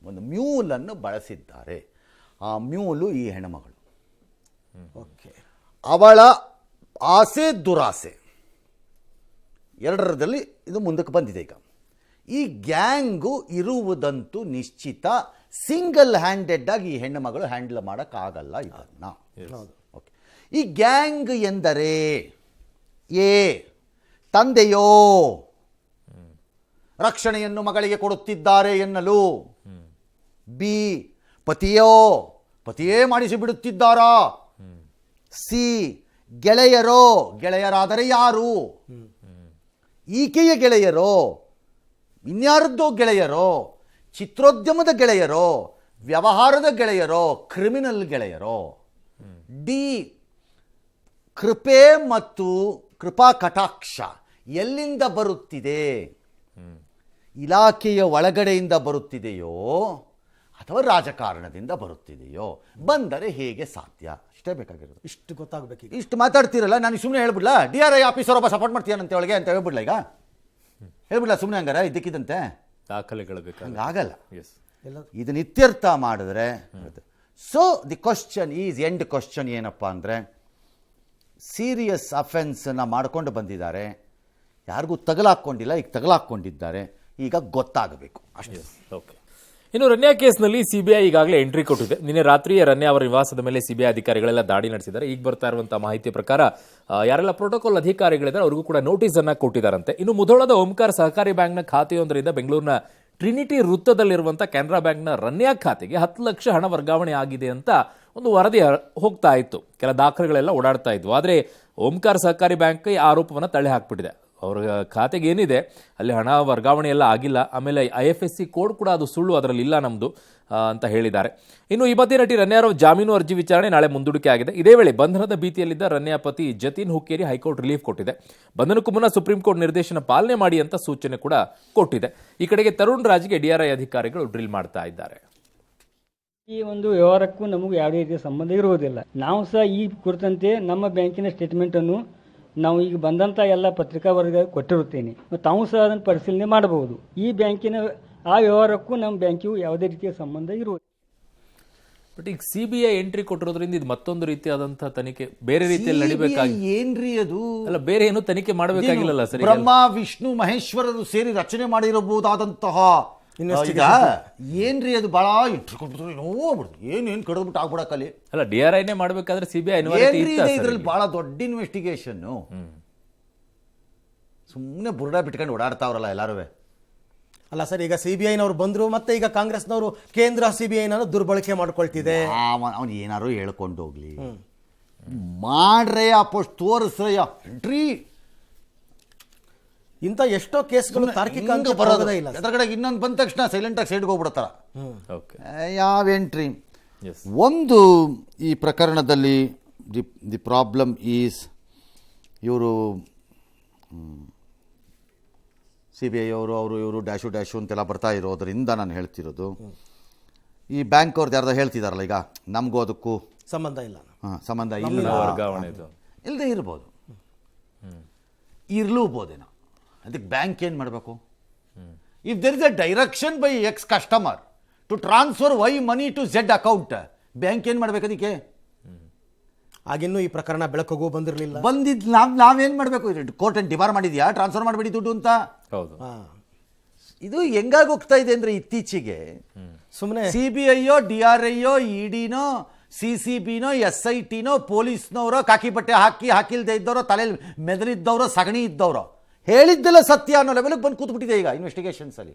ಒಂದು ಮ್ಯೂಲನ್ನು ಬಳಸಿದ್ದಾರೆ. ಆ ಮ್ಯೂಲು ಈ ಹೆಣ್ಣುಮಗಳು. ಓಕೆ, ಅವಳ ಆಸೆ ದುರಾಸೆ ಎರಡರದಲ್ಲಿ ಇದು ಮುಂದಕ್ಕೆ ಬಂದಿದೆ. ಈಗ ಈ ಗ್ಯಾಂಗು ಇರುವುದಂತೂ ನಿಶ್ಚಿತ. ಸಿಂಗಲ್ ಹ್ಯಾಂಡೆಡ್ ಆಗಿ ಈ ಹೆಣ್ಣು ಮಗಳು ಹ್ಯಾಂಡಲ್ ಮಾಡೋಕ್ಕಾಗಲ್ಲ ಇದನ್ನು. ಓಕೆ, ಈ ಗ್ಯಾಂಗ್ ಎಂದರೆ ತಂದೆಯೋ ರಕ್ಷಣೆಯನ್ನು ಮಗಳಿಗೆ ಕೊಡುತ್ತಿದ್ದಾರೆ ಎನ್ನಲು, ಬಿ ಪತಿಯೇ ಮಾಡಿಸಿ ಬಿಡುತ್ತಿದ್ದಾರಾ, ಸಿ ಗೆಳೆಯರಾದರೆ ಯಾರು, ಈಕೆಯ ಗೆಳೆಯರೋ, ಇನ್ಯಾರದ್ದೋ ಗೆಳೆಯರೋ, ಚಿತ್ರೋದ್ಯಮದ ಗೆಳೆಯರೋ, ವ್ಯವಹಾರದ ಗೆಳೆಯರೋ, ಕ್ರಿಮಿನಲ್ ಗೆಳೆಯರೋ. ಡಿ ಕೃಪೆ ಮತ್ತು ಕೃಪಾ ಕಟಾಕ್ಷ ಎಲ್ಲಿಂದ ಬರುತ್ತಿದೆ? ಇಲಾಖೆಯ ಒಳಗಡೆಯಿಂದ ಬರುತ್ತಿದೆಯೋ ಅಥವಾ ರಾಜಕಾರಣದಿಂದ ಬರುತ್ತಿದೆಯೋ? ಬಂದರೆ ಹೇಗೆ ಸಾಧ್ಯ? ಅಷ್ಟೇ ಬೇಕಾಗಿರೋದು. ಇಷ್ಟು ಗೊತ್ತಾಗಬೇಕು. ಇಷ್ಟು ಮಾತಾಡ್ತಿರಲ್ಲ, ನಾನು ಸುಮ್ಮನೆ ಹೇಳ್ಬಿಡ್ಲಾ DRI ಆಫೀಸರ್ ಒಬ್ಬ ಸಪೋರ್ಟ್ ಮಾಡ್ತೀಯಂತೆ ಒಳಗೆ ಅಂತ ಹೇಳ್ಬಿಡ್ಲ? ಈಗ ಹೇಳ್ಬಿಡ್ಲಾ ಸುಮ್ಮನೆ ಹಂಗಾರ ಇದ್ದಕ್ಕಿದ್ದಂತೆ? ದಾಖಲೆಗಳು ಬೇಕಾಗ ಆಗಲ್ಲ. ಇದನ್ನ ಇತ್ಯರ್ಥ ಮಾಡಿದ್ರೆ so the question is end question ಏನಪ್ಪ ಅಂದರೆ, ಸೀರಿಯಸ್ ಅಫೆನ್ಸನ್ನು ಮಾಡ್ಕೊಂಡು ಬಂದಿದ್ದಾರೆ, ಯಾರಿಗೂ ತಗಲಾಕೊಂಡಿಲ್ಲ, ಈಗ ತಗಲಾಕೊಂಡಿದ್ದಾರೆ, ಈಗ ಗೊತ್ತಾಗಬೇಕು ಅಷ್ಟೇ. ಓಕೆ. ಇನ್ನು ರನ್ಯಾ ಕೇಸ್ನಲ್ಲಿ ಸಿಬಿಐ ಈಗಾಗಲೇ ಎಂಟ್ರಿ ಕೊಟ್ಟಿದೆ. ನಿನ್ನೆ ರಾತ್ರಿ ರನ್ಯಾ ಅವರ ನಿವಾಸದ ಮೇಲೆ ಸಿಬಿಐ ಅಧಿಕಾರಿಗಳೆಲ್ಲ ದಾಳಿ ನಡೆಸಿದ್ದಾರೆ. ಈಗ ಬರ್ತಾ ಇರುವಂತಹ ಮಾಹಿತಿಯ ಪ್ರಕಾರ ಯಾರೆಲ್ಲ ಪ್ರೋಟೋಕಾಲ್ ಅಧಿಕಾರಿಗಳಿದ್ದಾರೆ ಅವ್ರಿಗೂ ಕೂಡ ನೋಟಿಸ್ ಅನ್ನ ಕೊಟ್ಟಿದ್ದಾರಂತೆ. ಇನ್ನು ಮುಧೋಳದ ಓಂಕಾರ ಸಹಕಾರಿ ಬ್ಯಾಂಕ್ನ ಖಾತೆಯೊಂದರಿಂದ ಬೆಂಗಳೂರಿನ ಟ್ರಿನಿಟಿ ವೃತ್ತದಲ್ಲಿರುವಂತಹ ಕೆನರಾ ಬ್ಯಾಂಕ್ನ ರನ್ಯಾ ಖಾತೆಗೆ 10 ಲಕ್ಷ ಹಣ ವರ್ಗಾವಣೆ ಆಗಿದೆ ಅಂತ ಒಂದು ವರದಿ ಹೋಗ್ತಾ ಇತ್ತು. ಕೆಲ ದಾಖಲೆಗಳೆಲ್ಲ ಓಡಾಡ್ತಾ ಇದ್ವು. ಆದರೆ ಓಂಕಾರ ಸಹಕಾರಿ ಬ್ಯಾಂಕ್ ಈ ಆರೋಪವನ್ನು ತಳ್ಳಿ ಹಾಕ್ಬಿಟ್ಟಿದೆ. ಅವ್ರ ಖಾತೆಗೆ ಏನಿದೆ ಅಲ್ಲಿ ಹಣ ವರ್ಗಾವಣೆ ಎಲ್ಲ ಆಗಿಲ್ಲ, ಆಮೇಲೆ IFSC ಕೋಡ್ ಕೂಡ ಅದು ಸುಳ್ಳು, ಅದರಲ್ಲಿ ಇಲ್ಲ ನಮ್ಮದು ಅಂತ ಹೇಳಿದ್ದಾರೆ. ಇನ್ನು ಈ ಮಧ್ಯೆ ನಟಿ ರನ್ಯಾರ ಜಾಮೀನು ಅರ್ಜಿ ವಿಚಾರಣೆ ನಾಳೆ ಮುಂದೂಡಿಕೆ ಆಗಿದೆ. ಇದೇ ವೇಳೆ ಬಂಧನದ ಭೀತಿಯಲ್ಲಿದ್ದ ರನ್ಯಾ ಪತಿ ಜತಿನ್ ಹುಕ್ಕೇರಿ ಹೈಕೋರ್ಟ್ ರಿಲೀಫ್ ಕೊಟ್ಟಿದೆ. ಬಂಧನಕ್ಕೂ ಮುನ್ನ ಸುಪ್ರೀಂ ಕೋರ್ಟ್ ನಿರ್ದೇಶನ ಪಾಲನೆ ಮಾಡಿ ಅಂತ ಸೂಚನೆ ಕೂಡ ಕೊಟ್ಟಿದೆ. ಈ ಕಡೆಗೆ ತರುಣ್ ರಾಜ್ಗೆ DRI ಅಧಿಕಾರಿಗಳು ಡ್ರಿಲ್ ಮಾಡ್ತಾ ಇದ್ದಾರೆ. ಈ ಒಂದು ವ್ಯವಹಾರಕ್ಕೂ ನಮಗೂ ಯಾವುದೇ ರೀತಿಯ ಸಂಬಂಧ ಇರುವುದಿಲ್ಲ. ನಾವು ಸಹ ಈ ಕುರಿತಂತೆ ನಮ್ಮ ಬ್ಯಾಂಕಿನ ಸ್ಟೇಟ್ಮೆಂಟನ್ನು ನಾವು ಈಗ ಬಂದಂಥ ಎಲ್ಲ ಪತ್ರಿಕಾ ವರದಿ ಕೊಟ್ಟಿರುತ್ತೇನೆ. ತಾವು ಸಹ ಅದನ್ನು ಪರಿಶೀಲನೆ ಮಾಡಬಹುದು. ಈ ಬ್ಯಾಂಕಿನ ಆ ವ್ಯವಹಾರಕ್ಕೂ ನಮ್ಮ ಬ್ಯಾಂಕಿಗೂ ಯಾವುದೇ ರೀತಿಯ ಸಂಬಂಧ ಇರುವುದಿಲ್ಲ. ಬಟ್ ಈಗ ಸಿಬಿಐ ಎಂಟ್ರಿ ಕೊಟ್ಟಿರೋದ್ರಿಂದ ಇದು ಮತ್ತೊಂದು ರೀತಿಯಾದಂತಹ ತನಿಖೆ ಬೇರೆ ರೀತಿಯಲ್ಲಿ ನಡಿಬೇಕಾಗಿ ಏನ್ರಿ ಅದು? ಅಲ್ಲ, ಬೇರೆ ಏನು ತನಿಖೆ ಮಾಡಬೇಕಾಗಿಲ್ಲ ಸರ್. ಬ್ರಹ್ಮ ವಿಷ್ಣು ಮಹೇಶ್ವರರು ಸೇರಿ ರಚನೆ ಮಾಡಿರಬಹುದಾದಂತಹ ಏನ್ರಿ ಅದು? ಬಹಳ ಏನೇನು ಕಡಿದ್ಬಿಟ್ಟು ಆಗ್ಬಿಡಕ್ಕಲ್ಲಿ. ಅಲ್ಲ, DRIನೇ ಮಾಡಬೇಕಾದ್ರೆ ಸಿಬಿಐ ಇದ್ರಲ್ಲಿ ಬಹಳ ದೊಡ್ಡ ಇನ್ವೆಸ್ಟಿಗೇಷನ್. ಸುಮ್ಮನೆ ಬುರ್ಡ ಬಿಟ್ಕೊಂಡು ಓಡಾಡ್ತಾವ್ರಲ್ಲ ಎಲ್ಲಾರು. ಅಲ್ಲ ಸರ್, ಈಗ CBIನವ್ರು ಬಂದ್ರು, ಮತ್ತೆ ಈಗ ಕಾಂಗ್ರೆಸ್ನವರು ಕೇಂದ್ರ CBIನ ದುರ್ಬಳಕೆ ಮಾಡ್ಕೊಳ್ತಿದೆ. ಅವನು ಏನಾರು ಹೇಳ್ಕೊಂಡು ಹೋಗ್ಲಿ, ಮಾಡ್ರಯ್ಯ ಪೋಸ್ಟ್ ತೋರಿಸ್ರಯ್ಯ ಎಂಟ್ರಿ. ಇಂಥ ಎಷ್ಟೋ ಕೇಸ್ಗಳು ತಾರ್ಕಿಕ ಬರೋದೇ ಇಲ್ಲ. ಅದರ ಇನ್ನೊಂದು ಬಂದ ತಕ್ಷಣ ಸೈಲೆಂಟಾಗಿ ಸೈಡ್ಗೆ ಹೋಗ್ಬಿಡ್ತಾರ. ಯಾವ ಎಂಟ್ರಿ? ಒಂದು ಈ ಪ್ರಕರಣದಲ್ಲಿ ದಿ ಪ್ರಾಬ್ಲಮ್ ಈಸ್ ಇವರು CBI ಅವರು ಇವರು ಡ್ಯಾಶು ಅಂತೆಲ್ಲ ಬರ್ತಾ ಇರೋದ್ರಿಂದ ನಾನು ಹೇಳ್ತಿರೋದು, ಈ ಬ್ಯಾಂಕ್ ಅವ್ರದ್ದು ಯಾರ್ದು ಹೇಳ್ತಿದಾರಲ್ಲ, ಈಗ ನಮಗೂ ಅದಕ್ಕೂ ಸಂಬಂಧ ಇಲ್ಲ, ಸಂಬಂಧ ಇಲ್ಲ, ವರ್ಗಾವಣೆ ಇಲ್ಲದೆ ಇರ್ಬೋದು, ಇರ್ಲೂಬೋದೇನೋ. ಅದಕ್ಕೆ ಬ್ಯಾಂಕ್ ಏನು ಮಾಡಬೇಕು? If there is a direction by X customer to transfer Y money to Z account, bank ಏನು ಮಾಡ್ಬೇಕು? ಅದಕ್ಕೆ ಆಗಿನ್ನೂ ಈ ಪ್ರಕರಣ ಬೆಳಕಿಗೂ ಬಂದಿರಲಿಲ್ಲ. ನಾವೇನು ಮಾಡಬೇಕು? ಕೋರ್ಟ್ ಏನು ಡಿಬಾರ್ ಮಾಡಿದ್ಯಾ ಟ್ರಾನ್ಸ್ಫರ್ ಮಾಡಬೇಡಿ ದುಡ್ಡು ಅಂತ? ಹೌದು. ಇದು ಹೆಂಗಾಗಿ ಹೋಗ್ತಾ ಇದೆ ಅಂದರೆ ಇತ್ತೀಚೆಗೆ ಸುಮ್ಮನೆ CBI DRI ಇಡಿನೋ CCBನೋ SITನೋ ಪೊಲೀಸ್ನವರೋ ಕಾಕಿ ಬಟ್ಟೆ ಹಾಕಿಲ್ದೇ ಇದ್ದವರೋ ತಲೆಯಲ್ಲಿ ಮೆದರಿದ್ದವರೋ ಸಗಣಿ ಇದ್ದವರೋ ಹೇಳಿದ್ದೆಲ್ಲ ಸತ್ಯ ಅನ್ನೋ ಲೆವೆಲ್ಗೆ ಬಂದು ಕೂತ್ಬಿಟ್ಟಿದೆ ಈಗ ಇನ್ವೆಸ್ಟಿಗೇಷನ್ಸಲ್ಲಿ.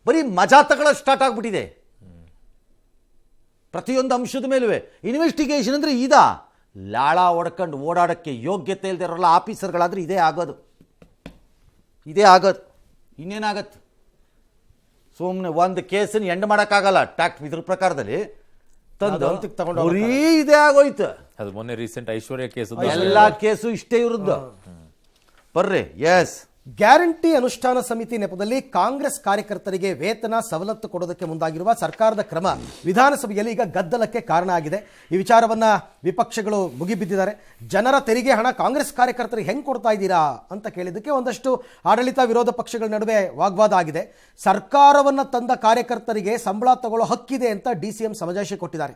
ಬರೀ ಮಜಾ ತಗೊಳ್ಳೋ ಸ್ಟಾರ್ಟ್ ಆಗಿಬಿಟ್ಟಿದೆ ಪ್ರತಿಯೊಂದು ಅಂಶದ ಮೇಲೂ. ಇನ್ವೆಸ್ಟಿಗೇಷನ್ ಅಂದರೆ ಲಾಳ ಹೊಡ್ಕೊಂಡು ಓಡಾಡೋಕ್ಕೆ ಯೋಗ್ಯತೆ ಇಲ್ಲದೆ ಇರೋಲ್ಲ ಆಫೀಸರ್ಗಳಾದರೆ ಇದೇ ಆಗೋದು. ಇನ್ನೇನಾಗತ್ತೆ? ಸುಮ್ಮನೆ ಒಂದು ಕೇಸನ್ನು ಎಂಡ್ ಮಾಡೋಕ್ಕಾಗಲ್ಲ ಟ್ಯಾಕ್ಟ್ ಇದ್ರ ಪ್ರಕಾರದಲ್ಲಿ ತಂದು ಬರೀ ಇದೇ ಆಗೋಯ್ತು. ಅದು ಮೊನ್ನೆ ರೀಸೆಂಟ್ ಐಶ್ವರ್ಯ ಕೇಸ್ ಎಲ್ಲ ಕೇಸು ಇಷ್ಟೇ ಇರುದ್ದು. ಬರ್ರಿ ಎಸ್ ಗ್ಯಾರಂಟಿ ಅನುಷ್ಠಾನ ಸಮಿತಿ ನೆಪದಲ್ಲಿ ಕಾಂಗ್ರೆಸ್ ಕಾರ್ಯಕರ್ತರಿಗೆ ವೇತನ ಸವಲತ್ತು ಕೊಡೋದಕ್ಕೆ ಮುಂದಾಗಿರುವ ಸರ್ಕಾರದ ಕ್ರಮ ವಿಧಾನಸಭೆಯಲ್ಲಿ ಈಗ ಗದ್ದಲಕ್ಕೆ ಕಾರಣ ಆಗಿದೆ. ಈ ವಿಚಾರವನ್ನ ವಿಪಕ್ಷಗಳು ಮುಗಿಬಿದ್ದಿದ್ದಾರೆ. ಜನರ ತೆರಿಗೆ ಹಣ ಕಾಂಗ್ರೆಸ್ ಕಾರ್ಯಕರ್ತರಿಗೆ ಹೆಂಗೆ ಕೊಡ್ತಾ ಇದ್ದೀರಾ ಅಂತ ಕೇಳಿದ್ದಕ್ಕೆ ಒಂದಷ್ಟು ಆಡಳಿತ ವಿರೋಧ ಪಕ್ಷಗಳ ನಡುವೆ ವಾಗ್ವಾದ ಆಗಿದೆ. ಸರ್ಕಾರವನ್ನು ತಂದ ಕಾರ್ಯಕರ್ತರಿಗೆ ಸಂಬಳ ತಗೊಳ್ಳೋ ಹಕ್ಕಿದೆ ಅಂತ DCM ಸಮಜಾಯಿಷಿ ಕೊಟ್ಟಿದ್ದಾರೆ.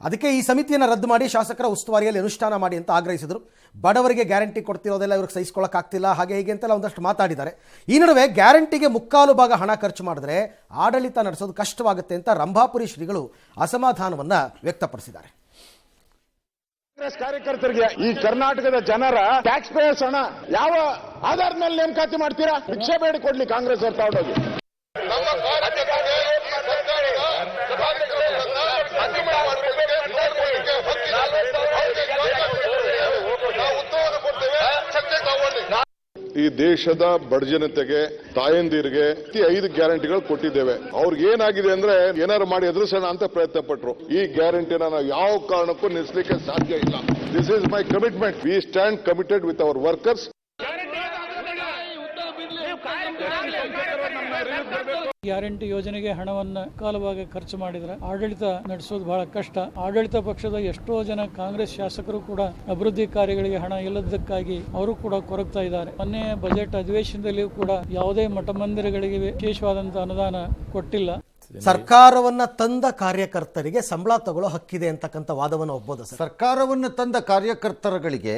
ಅದಕ್ಕೆ ಈ ಸಮಿತಿಯನ್ನು ರದ್ದು ಮಾಡಿ ಶಾಸಕರ ಉಸ್ತುವಾರಿಯಲ್ಲಿ ಅನುಷ್ಠಾನ ಮಾಡಿ ಅಂತ ಆಗ್ರಹಿಸಿದರು. ಬಡವರಿಗೆ ಗ್ಯಾರಂಟಿ ಕೊಡ್ತಿರೋದೆಲ್ಲ ಇವ್ರಿಗೆ ಸಹಿಸ್ಕೊಳ್ಳೋಕ್ಕಾಗ್ತಿಲ್ಲ, ಹಾಗೆ ಹೀಗೆ ಅಂತೆಲ್ಲ ಒಂದಷ್ಟು ಮಾತಾಡಿದ್ದಾರೆ. ಈ ನಡುವೆ ಗ್ಯಾರಂಟಿಗೆ ಮುಕ್ಕಾಲು ಭಾಗ ಹಣ ಖರ್ಚು ಮಾಡಿದ್ರೆ ಆಡಳಿತ ನಡೆಸೋದು ಕಷ್ಟವಾಗುತ್ತೆ ಅಂತ ರಂಭಾಪುರಿ ಶ್ರೀಗಳು ಅಸಮಾಧಾನವನ್ನ ವ್ಯಕ್ತಪಡಿಸಿದ್ದಾರೆ. ಕಾಂಗ್ರೆಸ್ ಕಾರ್ಯಕರ್ತರಿಗೆ ಈ ಕರ್ನಾಟಕದ ಜನರ ಟ್ಯಾಕ್ಸ್ ಪೇಯರ್ಸ್ ಹಣ ಯಾವ ಆಧಾರದ ಮೇಲೆ ನೇಮಕಾತಿ ಮಾಡ್ತೀರಾ? ಭಿಕ್ಷೆ ಬೇಡಿ ಕೊಡ್ಲಿ ಕಾಂಗ್ರೆಸ್ ಅವ್ರು ತಗೊಂಡೋಗಿ. ಈ ದೇಶದ ಬಡ ಜನತೆಗೆ ತಾಯಂದಿರಿಗೆ 5 ಗ್ಯಾರಂಟಿಗಳು ಕೊಟ್ಟಿದ್ದೇವೆ. ಅವ್ರಿಗೆ ಏನಾಗಿದೆ ಅಂದ್ರೆ ಏನಾರು ಮಾಡಿ ಎದುರಿಸೋಣ ಅಂತ ಪ್ರಯತ್ನ ಪಟ್ರು. ಈ ಗ್ಯಾರಂಟಿನ ನಾವು ಯಾವ ಕಾರಣಕ್ಕೂ ನಿಲ್ಲಿಸಲಿಕ್ಕೆ ಸಾಧ್ಯ ಇಲ್ಲ. This is my commitment. We stand committed with our workers. Guarantee ಯೋಜನೆಗೆ ಹಣವನ್ನು ಕಾಲವಾಗಿ ಖರ್ಚು ಮಾಡಿದ್ರೆ ಆಡಳಿತ ನಡೆಸೋದು ಬಹಳ ಕಷ್ಟ. ಆಡಳಿತ ಪಕ್ಷದ ಎಷ್ಟೋ ಜನ ಕಾಂಗ್ರೆಸ್ ಶಾಸಕರು ಕೂಡ ಅಭಿವೃದ್ಧಿ ಕಾರ್ಯಗಳಿಗೆ ಹಣ ಇಲ್ಲದಕ್ಕಾಗಿ ಅವರು ಕೂಡ ಕೊರಗ್ತಾ ಇದ್ದಾರೆ. ಮೊನ್ನೆ ಬಜೆಟ್ ಅಧಿವೇಶನದಲ್ಲಿಯೂ ಕೂಡ ಯಾವುದೇ ಮಠ ಮಂದಿರಗಳಿಗೆ ವಿಶೇಷವಾದಂತಹ ಅನುದಾನ ಕೊಟ್ಟಿಲ್ಲ. ಸರ್ಕಾರವನ್ನ ತಂದ ಕಾರ್ಯಕರ್ತರಿಗೆ ಸಂಬಳ ತಗೊಳ್ಳೋ ಹಕ್ಕಿದೆ ಅಂತಕ್ಕಂಥ ವಾದವನ್ನು ಒಪ್ಪೋದು. ಸರ್ಕಾರವನ್ನು ತಂದ ಕಾರ್ಯಕರ್ತರುಗಳಿಗೆ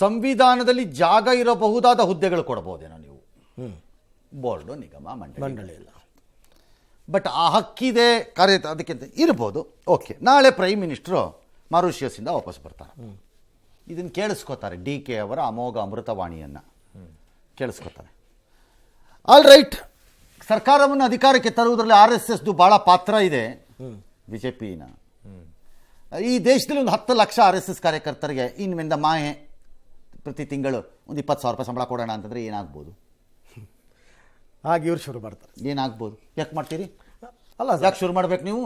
ಸಂವಿಧಾನದಲ್ಲಿ ಜಾಗ ಇರಬಹುದಾದ ಹುದ್ದೆಗಳು ಕೊಡಬಹುದೇನೋ ನೀವು? ಬೋರ್ಡು, ನಿಗಮ, ಮಂಡಳಿ ಇಲ್ಲ. ಬಟ್ ಆ ಹಕ್ಕಿದೆ ಅದಕ್ಕಿಂತ ಇರ್ಬೋದು. ಓಕೆ, ನಾಳೆ ಪ್ರೈಮ್ ಮಿನಿಸ್ಟ್ರು ಮಾರಿಷಿಯಸ್ಸಿಂದ ವಾಪಸ್ ಬರ್ತಾರೆ. ಇದನ್ನು ಕೇಳಿಸ್ಕೋತಾರೆ. DK ಅವರ ಅಮೋಘ ಅಮೃತವಾಣಿಯನ್ನು ಕೇಳಿಸ್ಕೋತಾರೆ. ಆಲ್ ರೈಟ್, ಸರ್ಕಾರವನ್ನು ಅಧಿಕಾರಕ್ಕೆ ತರುವುದರಲ್ಲಿ RSSದು ಭಾಳ ಪಾತ್ರ ಇದೆ. BJPನ ಈ ದೇಶದಲ್ಲಿ ಒಂದು 10 ಲಕ್ಷ RSS ಕಾರ್ಯಕರ್ತರಿಗೆ ಇನ್ಮೇಲಿಂದ ಮಾಹೆ ಪ್ರತಿ ತಿಂಗಳು ಒಂದು 20,000 ರೂಪಾಯಿ ಸಂಬಳ ಕೊಡೋಣ ಅಂತಂದರೆ ಏನಾಗ್ಬೋದು? ಹಾಗೆ ಇವ್ರು ಶುರು ಮಾಡ್ತಾರೆ. ಏನಾಗ್ಬೋದು? ಯಾಕೆ ಮಾಡ್ತೀರಿ? ಅಲ್ಲ, ಯಾಕೆ ಶುರು ಮಾಡ್ಬೇಕು ನೀವು?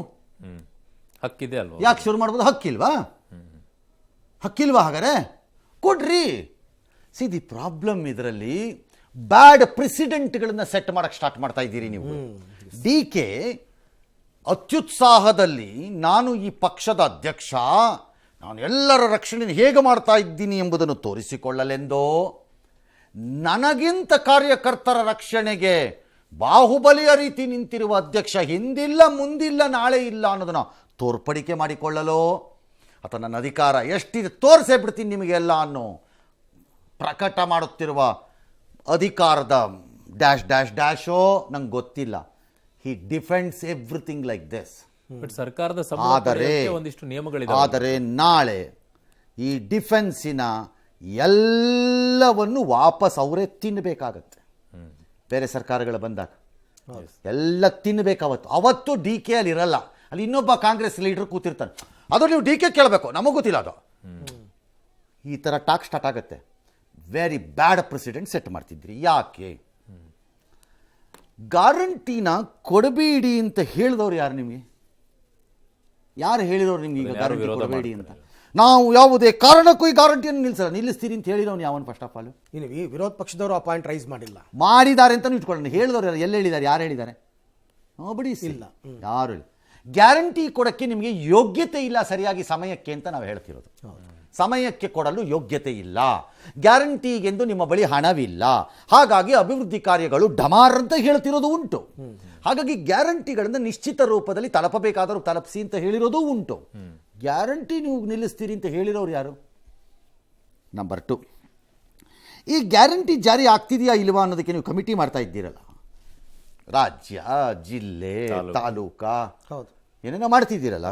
ಹಕ್ಕಿದೆ ಅಲ್ವಾ? ಯಾಕೆ ಶುರು ಮಾಡ್ಬೋದು? ಹಕ್ಕಿಲ್ವಾ? ಹಾಗಾದ್ರೆ ಕೊಡ್ರಿ. ದಿ ಪ್ರಾಬ್ಲಮ್ ಇದರಲ್ಲಿ ಬ್ಯಾಡ್ ಪ್ರೆಸಿಡೆಂಟ್ಗಳನ್ನ ಸೆಟ್ ಮಾಡಕ್ಕೆ ಸ್ಟಾರ್ಟ್ ಮಾಡ್ತಾ ಇದ್ದೀರಿ ನೀವು. DK ಅತ್ಯುತ್ಸಾಹದಲ್ಲಿ ನಾನು ಈ ಪಕ್ಷದ ಅಧ್ಯಕ್ಷ, ನಾನು ಎಲ್ಲರ ರಕ್ಷಣೆಯನ್ನು ಹೇಗೆ ಮಾಡ್ತಾ ಇದ್ದೀನಿ ಎಂಬುದನ್ನು ತೋರಿಸಿಕೊಳ್ಳಲೆಂದೋ ನನಗಿಂತ ಕಾರ್ಯಕರ್ತರ ರಕ್ಷಣೆಗೆ ಬಾಹುಬಲಿಯ ರೀತಿ ನಿಂತಿರುವ ಅಧ್ಯಕ್ಷ ಹಿಂದಿಲ್ಲ ಮುಂದಿಲ್ಲ ನಾಳೆ ಇಲ್ಲ ಅನ್ನೋದನ್ನು ತೋರ್ಪಡಿಕೆ ಮಾಡಿಕೊಳ್ಳಲು ಅಥವಾ ನನ್ನ ಅಧಿಕಾರ ಎಷ್ಟಿದೆ ತೋರಿಸೇ ಬಿಡ್ತೀನಿ ನಿಮಗೆಲ್ಲ ಅನ್ನೋ ಪ್ರಕಟ ಮಾಡುತ್ತಿರುವ ಅಧಿಕಾರದ ಡ್ಯಾಶೋ ನಂಗೆ ಗೊತ್ತಿಲ್ಲ. He defends everything like this. But ಸರ್ಕಾರದ ಒಂದಿಷ್ಟು ನಿಯಮಗಳಿದೆ. ಆದರೆ ನಾಳೆ ಈ ಡಿಫೆನ್ಸಿನ ಎಲ್ಲವನ್ನು ವಾಪಸ್ ಅವರೇ ತಿನ್ನಬೇಕಾಗತ್ತೆ. ಬೇರೆ ಸರ್ಕಾರಗಳು ಬಂದಾಗ ಎಲ್ಲ ತಿನ್ನಬೇಕಾವತ್ತು. ಅವತ್ತು DK ಅಲ್ಲಿ ಇರಲ್ಲ, ಅಲ್ಲಿ ಇನ್ನೊಬ್ಬ ಕಾಂಗ್ರೆಸ್ ಲೀಡರ್ ಕೂತಿರ್ತಾನೆ. ಅದು ನೀವು DK ಕೇಳಬೇಕು, ನಮಗೂ ಗೊತ್ತಿಲ್ಲ ಅದು. ಈ ಥರ ಟಾಕ್ ಸ್ಟಾರ್ಟ್ ಆಗುತ್ತೆ. ವೆರಿ ಬ್ಯಾಡ್ ಪ್ರೆಸಿಡೆಂಟ್ ಸೆಟ್ ಮಾಡ್ತಿದ್ರಿ. ಯಾಕೆ? ಗ್ಯಾರಂಟಿನ ಕೊಡಬೇಡಿ ಅಂತ ಹೇಳಿದವ್ರು ಯಾರು ನಿಮಗೆ? ಯಾರು ಹೇಳಿದವ್ರು ನಿಮ್ಗೆ ಈಗ ಗ್ಯಾರಂಟಿ ಕೊಡಬೇಡಿ ಅಂತ? ನಾವು ಯಾವುದೇ ಕಾರಣಕ್ಕೂ ಈ ಗ್ಯಾರಂಟಿಯನ್ನು ನಿಲ್ಲಿಸ್ತೀರಿ ಅಂತ ಹೇಳಿದವನು ಯಾವನು? ಫಸ್ಟ್ ಆಫ್ ಆಲ್ ಇನ್ನು ಈ ವಿರೋಧ ಪಕ್ಷದವರು ಆ ಪಾಯಿಂಟ್ ರೈಸ್ ಮಾಡಿದ್ದಾರೆ ಅಂತ ಇಟ್ಕೊಳ್ಳೋಣ. ಹೇಳಿದವ್ರು ಯಾರು? ಎಲ್ಲಿ ಹೇಳಿದ್ದಾರೆ? ಯಾರು ಹೇಳಿದ್ದಾರೆ? ಬಿಡಿ, ಇಲ್ಲ, ಯಾರು ಇಲ್ಲ. ಗ್ಯಾರಂಟಿ ಕೊಡೋಕ್ಕೆ ನಿಮಗೆ ಯೋಗ್ಯತೆ ಇಲ್ಲ ಸರಿಯಾಗಿ ಸಮಯಕ್ಕೆ ಅಂತ ನಾವು ಹೇಳ್ತಿರೋದು. ಸಮಯಕ್ಕೆ ಕೊಡಲು ಯೋಗ್ಯತೆ ಇಲ್ಲ, ಗ್ಯಾರಂಟಿಗೆಂದು ನಿಮ್ಮ ಬಳಿ ಹಣವಿಲ್ಲ, ಹಾಗಾಗಿ ಅಭಿವೃದ್ಧಿ ಕಾರ್ಯಗಳು ಡಮಾರ್ ಅಂತ ಹೇಳ್ತಿರೋದು ಉಂಟು. ಹಾಗಾಗಿ ಗ್ಯಾರಂಟಿಗಳನ್ನು ನಿಶ್ಚಿತ ರೂಪದಲ್ಲಿ ತಲುಪಬೇಕಾದರೂ ತಲುಪಿಸಿ ಅಂತ ಹೇಳಿರೋದು ಉಂಟು. ಗ್ಯಾರಂಟಿ ನೀವು ನಿಲ್ಲಿಸ್ತೀರಿ ಅಂತ ಹೇಳಿರೋರು ಯಾರು? ನಂಬರ್ 2, ಈ ಗ್ಯಾರಂಟಿ ಜಾರಿ ಆಗ್ತಿದೆಯಾ ಇಲ್ವಾ ಅನ್ನೋದಕ್ಕೆ ನೀವು ಕಮಿಟಿ ಮಾಡ್ತಾ ಇದ್ದೀರಲ್ಲ, ರಾಜ್ಯ, ಜಿಲ್ಲೆ, ತಾಲೂಕಾ, ಹೌದು, ಏನೇನೋ ಮಾಡ್ತಿದ್ದೀರಲ್ಲ,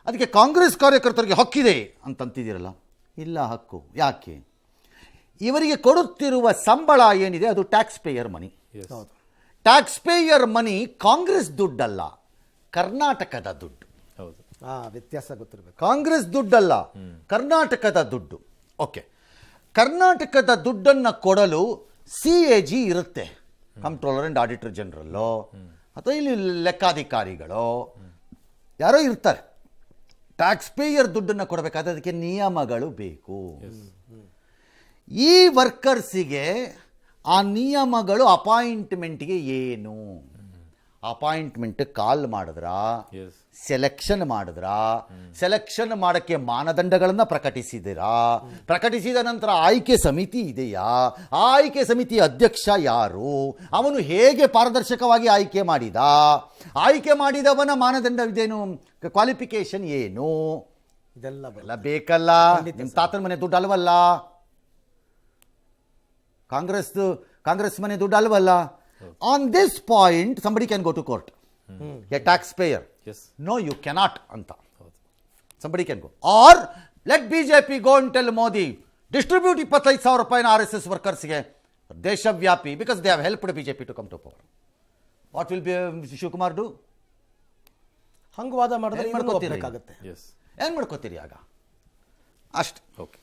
ಅದಕ್ಕೆ ಕಾಂಗ್ರೆಸ್ ಕಾರ್ಯಕರ್ತರಿಗೆ ಹಕ್ಕಿದೆ ಅಂತಂತಿದ್ದೀರಲ್ಲ. ಇಲ್ಲ ಹಕ್ಕು. ಯಾಕೆ? ಇವರಿಗೆ ಕೊಡುತ್ತಿರುವ ಸಂಬಳ ಏನಿದೆ ಅದು ಟ್ಯಾಕ್ಸ್ ಪೇಯರ್ ಮನಿ. ಟ್ಯಾಕ್ಸ್ ಪೇಯರ್ ಮನಿ ಕಾಂಗ್ರೆಸ್ ದುಡ್ಡಲ್ಲ, ಕರ್ನಾಟಕದ ದುಡ್ಡು. ವ್ಯತ್ಯಾಸ ಗೊತ್ತಿರಬೇಕು. ಕಾಂಗ್ರೆಸ್ ದುಡ್ಡಲ್ಲ, ಕರ್ನಾಟಕದ ದುಡ್ಡು. ಓಕೆ, ಕರ್ನಾಟಕದ ದುಡ್ಡನ್ನು ಕೊಡಲು CAG ಇರುತ್ತೆ, ಕಂಟ್ರೋಲರ್ ಆ್ಯಂಡ್ ಆಡಿಟರ್ ಜನರಲ್ಲೋ ಅಥವಾ ಇಲ್ಲಿ ಲೆಕ್ಕಾಧಿಕಾರಿಗಳೋ ಯಾರೋ ಇರ್ತಾರೆ. ಟ್ಯಾಕ್ಸ್ ಪೇಯರ್ ದುಡ್ಡನ್ನು ಕೊಡಬೇಕಾದ್ರೆ ಅದಕ್ಕೆ ನಿಯಮಗಳು ಬೇಕು. ಈ ವರ್ಕರ್ಸಿಗೆ ಆ ನಿಯಮಗಳು ಅಪಾಯಿಂಟ್ಮೆಂಟ್ಗೆ ಏನು? ಅಪಾಯಿಂಟ್ಮೆಂಟ್ ಕಾಲ್ ಮಾಡಿದ್ರಾ, ಸೆಲೆಕ್ಷನ್ ಮಾಡಿದ್ರಾ, ಸೆಲೆಕ್ಷನ್ ಮಾಡೋಕ್ಕೆ ಮಾನದಂಡಗಳನ್ನು ಪ್ರಕಟಿಸಿದಿರಾ, ಪ್ರಕಟಿಸಿದ ನಂತರ ಆಯ್ಕೆ ಸಮಿತಿ ಇದೆಯಾ, ಆ ಆಯ್ಕೆ ಸಮಿತಿ ಅಧ್ಯಕ್ಷ ಯಾರು, ಅವನು ಹೇಗೆ ಪಾರದರ್ಶಕವಾಗಿ ಆಯ್ಕೆ ಮಾಡಿದ, ಆಯ್ಕೆ ಮಾಡಿದವನ ಮಾನದಂಡವಿದೇನು, ಕ್ವಾಲಿಫಿಕೇಶನ್ ಏನು, ಇದೆಲ್ಲ ಬೇಕಲ್ಲ. ನಿಮ್ಮ ತಾತನ ಮನೆ ದುಡ್ಡು ಅಲ್ವಲ್ಲ, ಕಾಂಗ್ರೆಸ್ ಮನೆ ದುಡ್ಡು ಅಲ್ವಲ್ಲ. On this point, somebody can go to court. A taxpayer. Yes. No, you cannot. Anta. Somebody can go. Or let BJP go and tell Modi, distribute 25,000 rupees RSS workers ge deshavyapi, because they have helped BJP to come to power. What will be Shivkumar do? ಹಂಗೆ ವಾದ ಮಾಡಿದ್ರೆ ಏನ್ ಮಾಡ್ಕೋತೀರಿ ಬೇಕಾಗುತ್ತೆ. ಏನ್ ಮಾಡ್ಕೋತೀರಿ ಆಗ? ಅಷ್ಟೇ. ಓಕೆ.